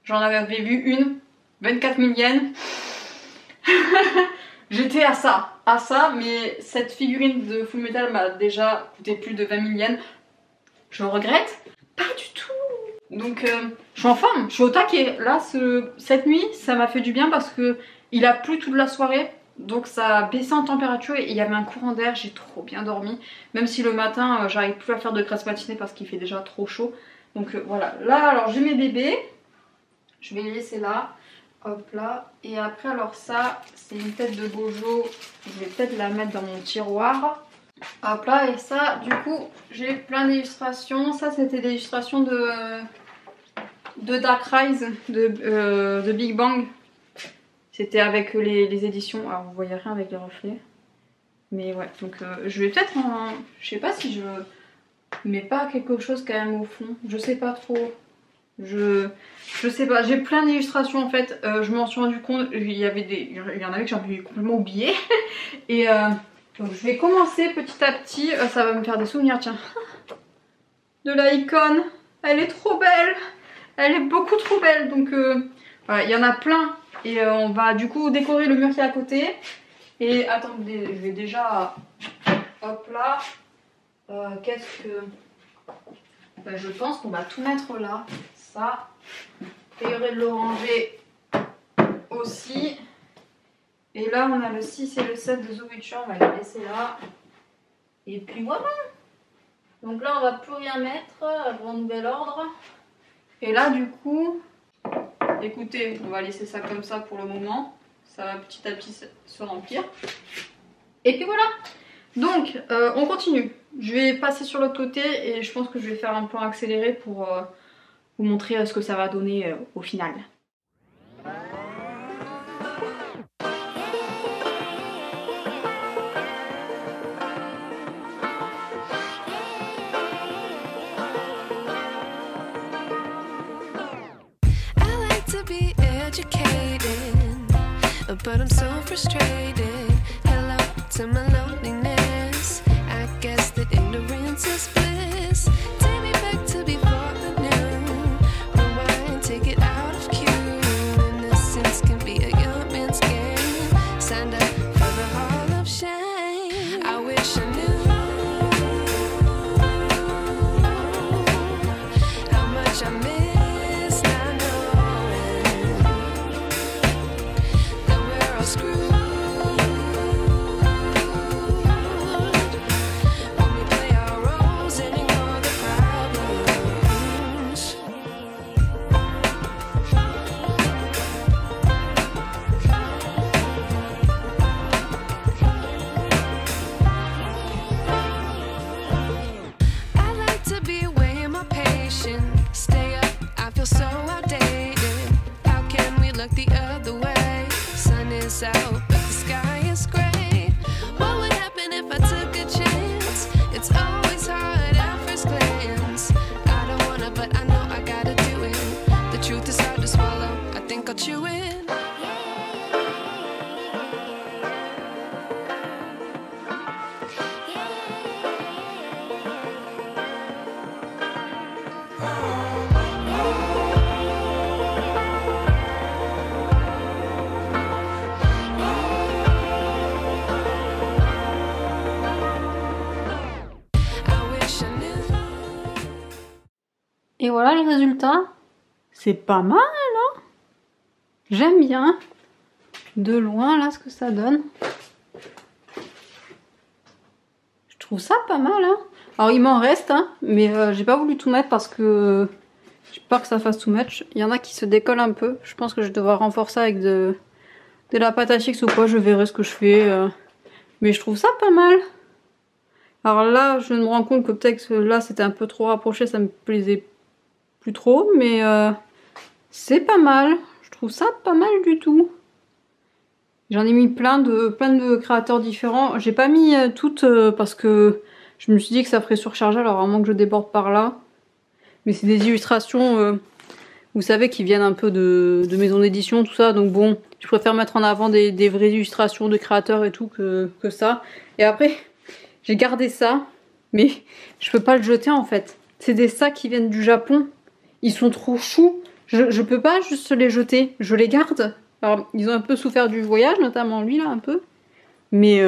J'en avais vu une, 24 000 yens. J'étais à ça, mais cette figurine de Full Metal m'a déjà coûté plus de 20 000 yens. Je regrette? Pas du tout. Donc je suis en forme, je suis au taquet. Là, cette nuit, ça m'a fait du bien parce que il a plu toute la soirée. Donc ça a baissé en température et il y avait un courant d'air, j'ai trop bien dormi. Même si le matin, j'arrive plus à faire de grasse matinée parce qu'il fait déjà trop chaud. Donc voilà. Là, alors j'ai mes bébés. Je vais les laisser là. Hop là. Et après, alors ça, c'est une tête de Gojo. Je vais peut-être la mettre dans mon tiroir. Hop là, et ça, du coup, j'ai plein d'illustrations. Ça, c'était des illustrations de Dark Rise, de Big Bang. C'était avec les éditions. Alors, vous voyez rien avec les reflets. Mais ouais, donc je vais peut-être en... Je sais pas si je mets pas quelque chose quand même au fond. Je sais pas trop. Je sais pas, j'ai plein d'illustrations en fait, je m'en suis rendu compte, il y en avait que j'avais complètement oublié. Et donc je vais commencer petit à petit, ça va me faire des souvenirs, tiens. De la icône, elle est trop belle, elle est beaucoup trop belle, donc voilà, il y en a plein. Et on va du coup décorer le mur qui est à côté. Et attendez, je vais déjà, hop là, qu'est-ce que... Ben, je pense qu'on va tout mettre là. Ça. Et il y aurait de l'oranger aussi. Et là, on a le 6 et le 7 de The Witcher. On va les laisser là. Et puis voilà. Donc là, on va plus rien mettre. Avant nouvel ordre. Et là, du coup, écoutez, on va laisser ça comme ça pour le moment. Ça va petit à petit se remplir. Et puis voilà. Donc, on continue. Je vais passer sur l'autre côté et je pense que je vais faire un plan accéléré pour vous montrer ce que ça va donner au final. But I'm so frustrated. Hello to my loneliness. I guess that ignorance is bliss. Take me back to before I knew. Rewind, take it out of cue. Innocence can be a young man's game. Signed up for the hall of shame. I wish I knew how much I miss not knowing that we're all screwed. When we play our roles and ignore the problems. I like to be away in my patience. Stay up, I feel so outdated. How can we look the other way? Sun is out, but the sky is gray. What would happen if I took a chance? It's always hard at first glance. I don't wanna, but I know I gotta do it. The truth is hard to swallow, I think I'll chew it. I wish I knew. Et voilà le résultat. C'est pas mal, hein? J'aime bien. De loin, là, ce que ça donne. Je trouve ça pas mal, hein? Alors, il m'en reste, hein, mais j'ai pas voulu tout mettre parce que j'ai peur que ça fasse too much. Il y en a qui se décollent un peu. Je pense que je devrais renforcer avec de la pâte à fixe ou quoi. Je verrai ce que je fais. Mais je trouve ça pas mal. Alors là, je me rends compte que peut-être que là, c'était un peu trop rapproché. Ça me plaisait plus trop. Mais c'est pas mal. Je trouve ça pas mal du tout. J'en ai mis plein de créateurs différents. J'ai pas mis toutes parce que je me suis dit que ça ferait surcharger. Alors à moins que je déborde par là. Mais c'est des illustrations, vous savez, qui viennent un peu de maisons d'édition, tout ça. Donc bon, je préfère mettre en avant des vraies illustrations de créateurs et tout que ça. Et après, j'ai gardé ça. Mais je peux pas le jeter en fait. C'est des sacs qui viennent du Japon. Ils sont trop choux. Je peux pas juste les jeter. Je les garde. Alors, ils ont un peu souffert du voyage, notamment lui là un peu. Mais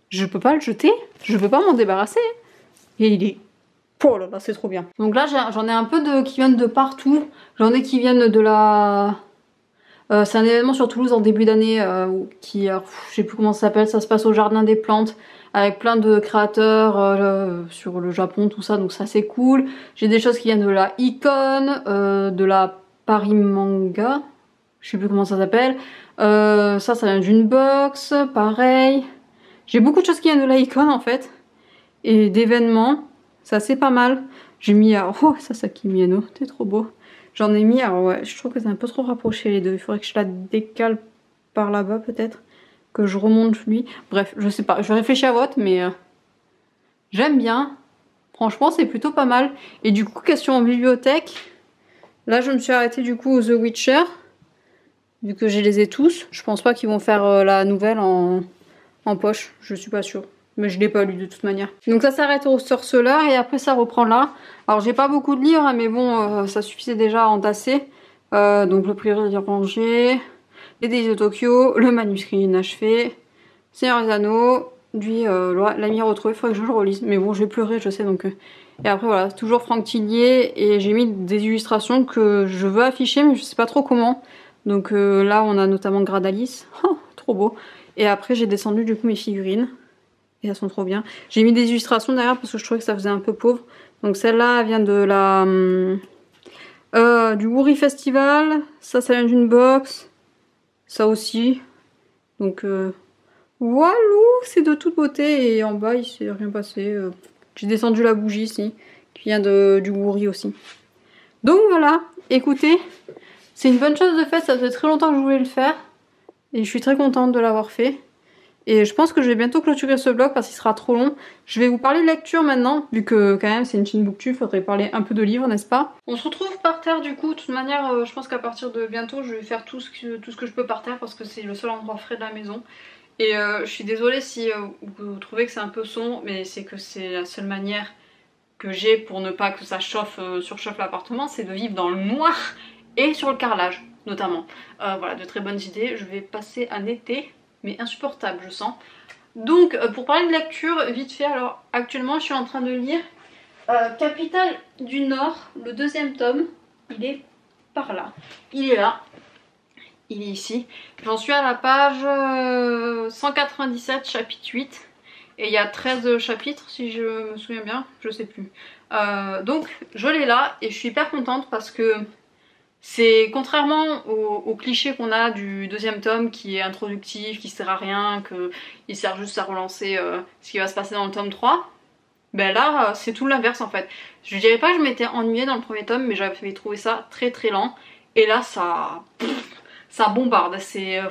je peux pas le jeter. Je peux pas m'en débarrasser. Et il est... Oh là là, c'est trop bien. Donc là, j'en ai un peu qui viennent de partout. J'en ai qui viennent de la... c'est un événement sur Toulouse en début d'année qui... je sais plus comment ça s'appelle. Ça se passe au Jardin des Plantes. Avec plein de créateurs sur le Japon, tout ça. Donc ça, c'est cool. J'ai des choses qui viennent de la Icon, de la Paris Manga. Je sais plus comment ça s'appelle. Ça vient d'une box, pareil. J'ai beaucoup de choses qui viennent de la Icon en fait. Et d'événements. Ça c'est pas mal. J'ai mis... Oh, ça Kimieno, t'es trop beau. J'en ai mis... Alors ouais, je trouve que c'est un peu trop rapproché les deux. Il faudrait que je la décale par là-bas peut-être. Que je remonte lui. Bref, je sais pas. Je réfléchis à votre, mais... j'aime bien. Franchement, c'est plutôt pas mal. Et du coup, question en bibliothèque. Là, je me suis arrêtée du coup aux The Witcher. Vu que je les ai tous. Je pense pas qu'ils vont faire la nouvelle en poche. Je suis pas sûre. Mais je l'ai pas lu de toute manière. Donc ça s'arrête au sorceleur et après ça reprend là. Alors j'ai pas beaucoup de livres, hein, mais bon, ça suffisait déjà à entasser. Donc le prix rangé, les Days de Tokyo, le manuscrit inachevé, Seigneur des Anneaux, lui l'ami retrouvé, il faudrait que je le relise. Mais bon, je vais pleurer, je sais, donc Et après voilà, toujours Franck Tillier, et j'ai mis des illustrations que je veux afficher mais je sais pas trop comment. Donc là on a notamment Gradalis, oh, trop beau. Et après j'ai descendu du coup mes figurines, et elles sont trop bien. J'ai mis des illustrations derrière parce que je trouvais que ça faisait un peu pauvre. Donc celle-là vient de la du Woori Festival, ça vient d'une box, ça aussi. Donc walou, c'est de toute beauté, et en bas il s'est rien passé. J'ai descendu la bougie ici, qui vient du Woori aussi. Donc voilà, écoutez, c'est une bonne chose de fait, ça fait très longtemps que je voulais le faire, et je suis très contente de l'avoir fait. Et je pense que je vais bientôt clôturer ce vlog parce qu'il sera trop long. Je vais vous parler de lecture maintenant, vu que quand même c'est une chaîne booktube, faudrait parler un peu de livres, n'est-ce pas? On se retrouve par terre du coup, de toute manière je pense qu'à partir de bientôt je vais faire tout ce que je peux par terre parce que c'est le seul endroit frais de la maison. Et je suis désolée si vous trouvez que c'est un peu sombre, mais c'est que c'est la seule manière que j'ai pour ne pas que ça surchauffe l'appartement, c'est de vivre dans le noir et sur le carrelage notamment. Voilà, de très bonnes idées. Je vais passer un été mais insupportable je sens. Donc pour parler de lecture, vite fait, alors actuellement je suis en train de lire Capitale du Nord, le 2e tome. Il est par là, il est là, il est ici. J'en suis à la page 197, chapitre 8. Et il y a 13 chapitres si je me souviens bien, je sais plus. Donc je l'ai là et je suis hyper contente parce que c'est contrairement au cliché qu'on a du 2e tome qui est introductif, qui sert à rien, qu'il sert juste à relancer ce qui va se passer dans le tome 3. Ben là c'est tout l'inverse en fait. Je dirais pas que je m'étais ennuyée dans le 1er tome, mais j'avais trouvé ça très très lent. Et là ça bombarde,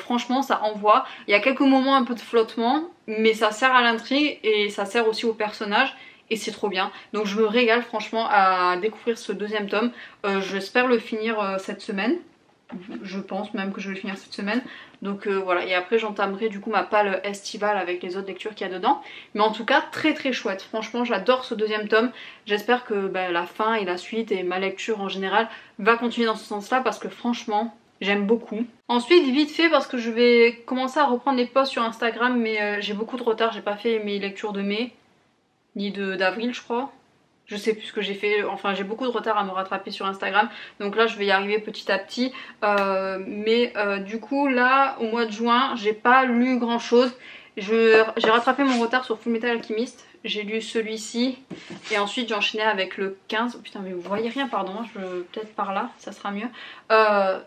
franchement ça envoie. Il y a quelques moments un peu de flottement, mais ça sert à l'intrigue et ça sert aussi aux personnages. Et c'est trop bien. Donc je me régale franchement à découvrir ce 2e tome. J'espère le finir cette semaine. Je pense même que je vais le finir cette semaine. Donc voilà, et après j'entamerai du coup ma palle estivale avec les autres lectures qu'il y a dedans. Mais en tout cas très très chouette. Franchement j'adore ce 2e tome. J'espère que la fin et la suite et ma lecture en général va continuer dans ce sens là parce que franchement j'aime beaucoup. Ensuite vite fait parce que je vais commencer à reprendre les posts sur Instagram, mais j'ai beaucoup de retard, j'ai pas fait mes lectures de mai ni d'avril je crois. Je sais plus ce que j'ai fait, enfin j'ai beaucoup de retard à me rattraper sur Instagram. Donc là je vais y arriver petit à petit. Du coup là au mois de juin j'ai pas lu grand chose. J'ai rattrapé mon retard sur Fullmetal Alchemist. J'ai lu celui-ci et ensuite j'ai enchaîné avec le 15. Oh putain mais vous voyez rien, pardon, peut-être par là ça sera mieux.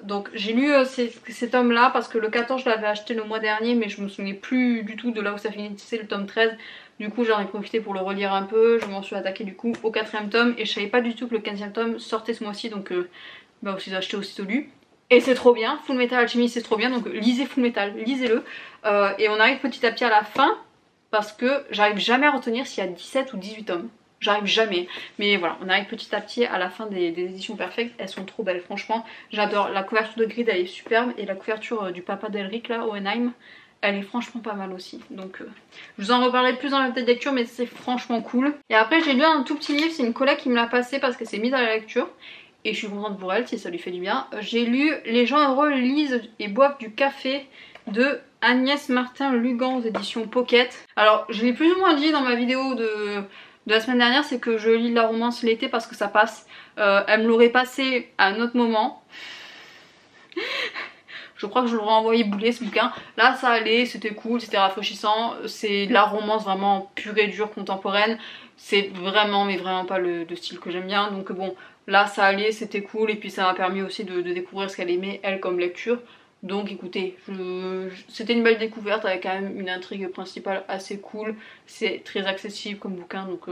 Donc j'ai lu ces tomes là parce que le 14 je l'avais acheté le mois dernier, mais je me souvenais plus du tout de là où ça finissait le tome 13. Du coup j'en ai profité pour le relire un peu. Je m'en suis attaquée du coup au 4e tome et je savais pas du tout que le 15e tome sortait ce mois-ci, donc aussi j'ai acheté aussitôt lu. Et c'est trop bien, Fullmetal Alchemist c'est trop bien, donc lisez Fullmetal, lisez-le. Et on arrive petit à petit à la fin parce que j'arrive jamais à retenir s'il y a 17 ou 18 tomes. J'arrive jamais. Mais voilà, on arrive petit à petit à la fin des éditions perfectes. Elles sont trop belles, franchement. J'adore. La couverture de Grid, elle est superbe. Et la couverture du papa d'Elric, là, Owenheim, elle est franchement pas mal aussi. Donc je vous en reparlerai plus dans la petite lecture, mais c'est franchement cool. Et après j'ai lu un tout petit livre, c'est une collègue qui me l'a passé parce qu'elle s'est mise à la lecture. Et je suis contente pour elle si ça lui fait du bien. J'ai lu Les gens heureux lisent et boivent du café de Agnès Martin-Lugan aux éditions Pocket. Alors je l'ai plus ou moins dit dans ma vidéo de la semaine dernière, c'est que je lis de la romance l'été parce que ça passe. Elle me l'aurait passé à un autre moment. Je crois que je l'aurais envoyé bouler ce bouquin. Là ça allait, c'était cool, c'était rafraîchissant. C'est de la romance vraiment pure et dure, contemporaine. C'est vraiment mais vraiment pas le style que j'aime bien. Donc bon, là ça allait, c'était cool. Et puis ça m'a permis aussi de découvrir ce qu'elle aimait elle comme lecture. Donc écoutez, c'était une belle découverte avec quand même une intrigue principale assez cool. C'est très accessible comme bouquin, donc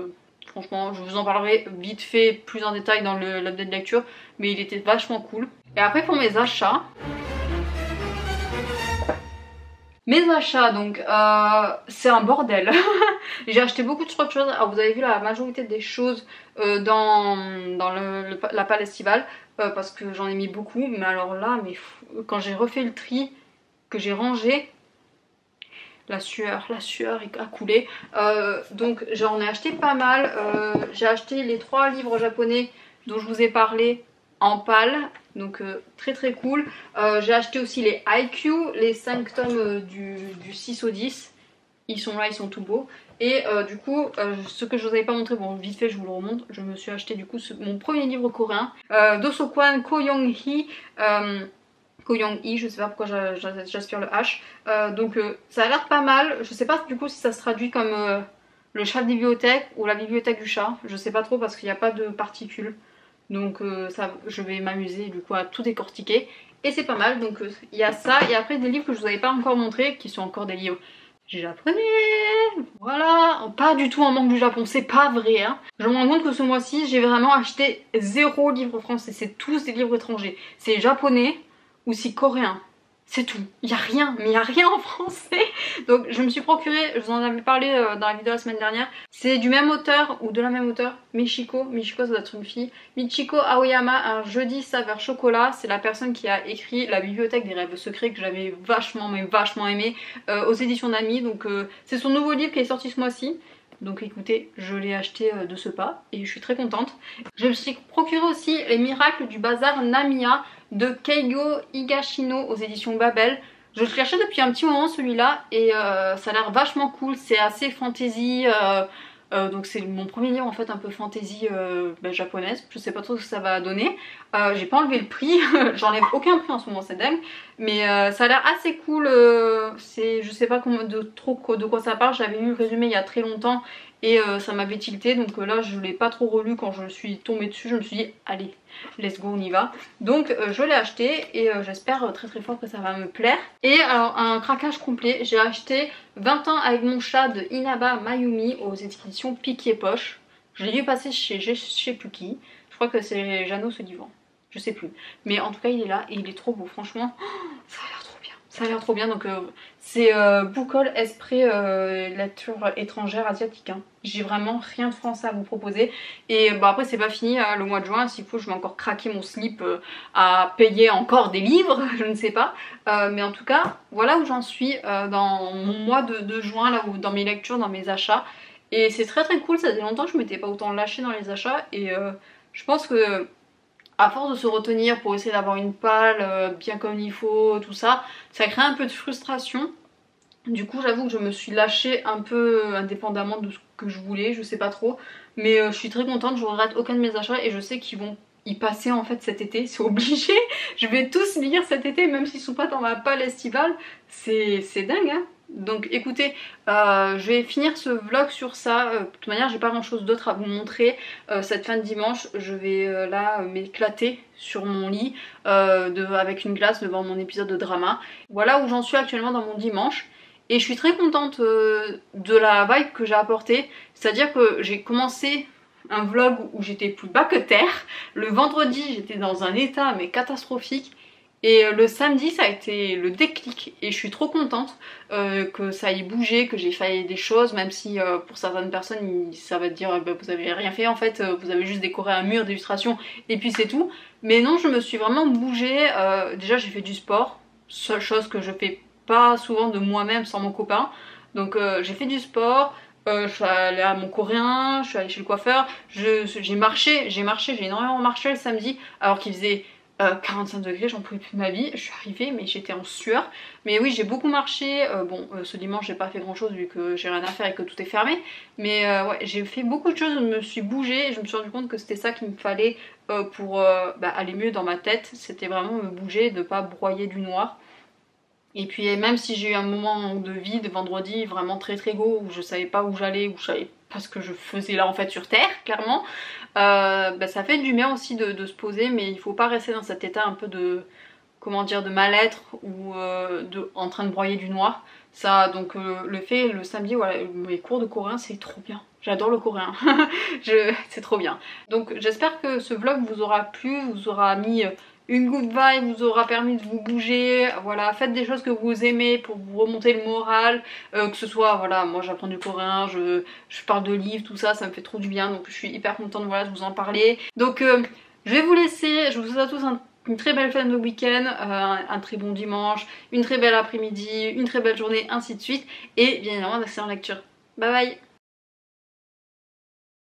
franchement je vous en parlerai vite fait plus en détail dans l'update de lecture. Mais il était vachement cool. Et après pour mes achats... donc c'est un bordel. J'ai acheté beaucoup de choses. Alors vous avez vu la majorité des choses dans la palle estivale parce que j'en ai mis beaucoup. Mais alors là, quand j'ai refait le tri, que j'ai rangé, la sueur a coulé. Donc j'en ai acheté pas mal. J'ai acheté les 3 livres japonais dont je vous ai parlé en palle, donc très très cool. J'ai acheté aussi les IQ, les 5 tomes du 6 au 10. ils sont là, ils sont tout beaux. Et du coup, ce que je vous avais pas montré, bon vite fait je vous le remonte, je me suis acheté du coup mon premier livre coréen, Dosokwan Koyong-hee, Koyong-hee, je sais pas pourquoi j'aspire le H. Donc ça a l'air pas mal, je sais pas du coup si ça se traduit comme le chat de bibliothèque ou la bibliothèque du chat, je sais pas trop parce qu'il n'y a pas de particules. Donc ça, je vais m'amuser du coup à tout décortiquer. Et c'est pas mal, donc il y a ça. Et après des livres que je vous avais pas encore montré, qui sont encore des livres japonais. Voilà, pas du tout en manque du Japon, c'est pas vrai. Hein. Je me rends compte que ce mois-ci, j'ai vraiment acheté 0 livres français. C'est tous des livres étrangers. C'est japonais ou c'est coréen. C'est tout. Il n'y a rien, mais il n'y a rien en français. Donc je me suis procuré, je vous en avais parlé dans la vidéo la semaine dernière. C'est du même auteur ou de la même auteur, Michiko. Michiko, ça doit être une fille. Michiko Aoyama, Un jeudi saveur chocolat. C'est la personne qui a écrit La bibliothèque des rêves secrets que j'avais vachement, mais vachement aimé aux éditions d'Ami. Donc c'est son nouveau livre qui est sorti ce mois-ci. Donc écoutez, je l'ai acheté de ce pas et je suis très contente. Je me suis procuré aussi Les miracles du bazar Namiya de Keigo Higashino aux éditions Babel. Je le cherchais depuis un petit moment celui-là et ça a l'air vachement cool, c'est assez fantasy. Donc c'est mon premier livre en fait un peu fantasy japonaise, je sais pas trop ce que ça va donner. J'ai pas enlevé le prix, j'enlève aucun prix en ce moment, c'est dingue. Mais ça a l'air assez cool, je sais pas de quoi ça parle, j'avais lu le résumé il y a très longtemps et ça m'avait tilté. Donc là je l'ai pas trop relu quand je suis tombée dessus, je me suis dit allez let's go on y va. Donc je l'ai acheté et j'espère très très fort que ça va me plaire. Et alors un craquage complet, j'ai acheté 20 ans avec mon chat de Inaba Mayumi aux éditions Piquier Poche. Je l'ai vu passer chez je sais plus qui, je crois que c'est Jeannot ce divan, je sais plus. Mais en tout cas il est là et il est trop beau, franchement ça a l'air trop bien. Ça a l'air trop bien, donc c'est Boucol Esprit lecture étrangère asiatique. Hein. J'ai vraiment rien de français à vous proposer. Et bon, après c'est pas fini, hein, le mois de juin, s'il faut je vais encore craquer mon slip à payer encore des livres, je ne sais pas. Mais en tout cas, voilà où j'en suis dans mon mois de juin, là où dans mes lectures, dans mes achats. Et c'est très très cool, ça faisait longtemps que je m'étais pas autant lâchée dans les achats. Et je pense que à force de se retenir pour essayer d'avoir une palle bien comme il faut, tout ça, ça crée un peu de frustration. Du coup j'avoue que je me suis lâchée un peu indépendamment de ce que je voulais, je sais pas trop. Mais je suis très contente, je regrette aucun de mes achats et je sais qu'ils vont y passer en fait cet été, c'est obligé. Je vais tous lire cet été même s'ils sont pas dans ma palle estivale, c'est dingue hein. Donc écoutez, je vais finir ce vlog sur ça. De toute manière j'ai pas grand chose d'autre à vous montrer cette fin de dimanche. Je vais là m'éclater sur mon lit avec une glace devant mon épisode de drama. Voilà où j'en suis actuellement dans mon dimanche. Et je suis très contente de la vibe que j'ai apportée. C'est-à-dire que j'ai commencé un vlog où j'étais plus bas que terre. Le vendredi j'étais dans un état mais catastrophique. Et le samedi ça a été le déclic et je suis trop contente que ça ait bougé, que j'ai fait des choses, même si pour certaines personnes ça va te dire bah, vous avez rien fait en fait, vous avez juste décoré un mur d'illustration et puis c'est tout. Mais non, je me suis vraiment bougée, déjà j'ai fait du sport, seule chose que je fais pas souvent de moi-même sans mon copain. Donc j'ai fait du sport, je suis allée à mon coréen, je suis allée chez le coiffeur, j'ai marché, j'ai énormément marché le samedi alors qu'il faisait 45 degrés, j'en pouvais plus de ma vie. Je suis arrivée mais j'étais en sueur. Mais oui j'ai beaucoup marché, ce dimanche j'ai pas fait grand chose vu que j'ai rien à faire et que tout est fermé. Mais ouais j'ai fait beaucoup de choses, je me suis bougée et je me suis rendu compte que c'était ça qu'il me fallait pour aller mieux dans ma tête. C'était vraiment me bouger, de pas broyer du noir. Et puis même si j'ai eu un moment de vide vendredi vraiment très très gros où je savais pas où j'allais, où je savais pas ce que je faisais là en fait sur terre clairement, ça fait du bien aussi de se poser, mais il faut pas rester dans cet état un peu de comment dire de mal-être ou en train de broyer du noir. Ça donc le samedi voilà, mes cours de coréen c'est trop bien. J'adore le coréen, c'est trop bien. Donc j'espère que ce vlog vous aura plu, vous aura mis une good vibe, vous aura permis de vous bouger. Voilà, faites des choses que vous aimez pour vous remonter le moral, que ce soit, voilà, moi j'apprends du coréen, je parle de livres, tout ça, ça me fait trop du bien, donc je suis hyper contente voilà, de vous en parler. Donc je vais vous laisser, je vous souhaite à tous une très belle fin de week-end, un très bon dimanche, une très belle après-midi, une très belle journée, ainsi de suite, et bien évidemment d'excellentes lectures. Bye bye.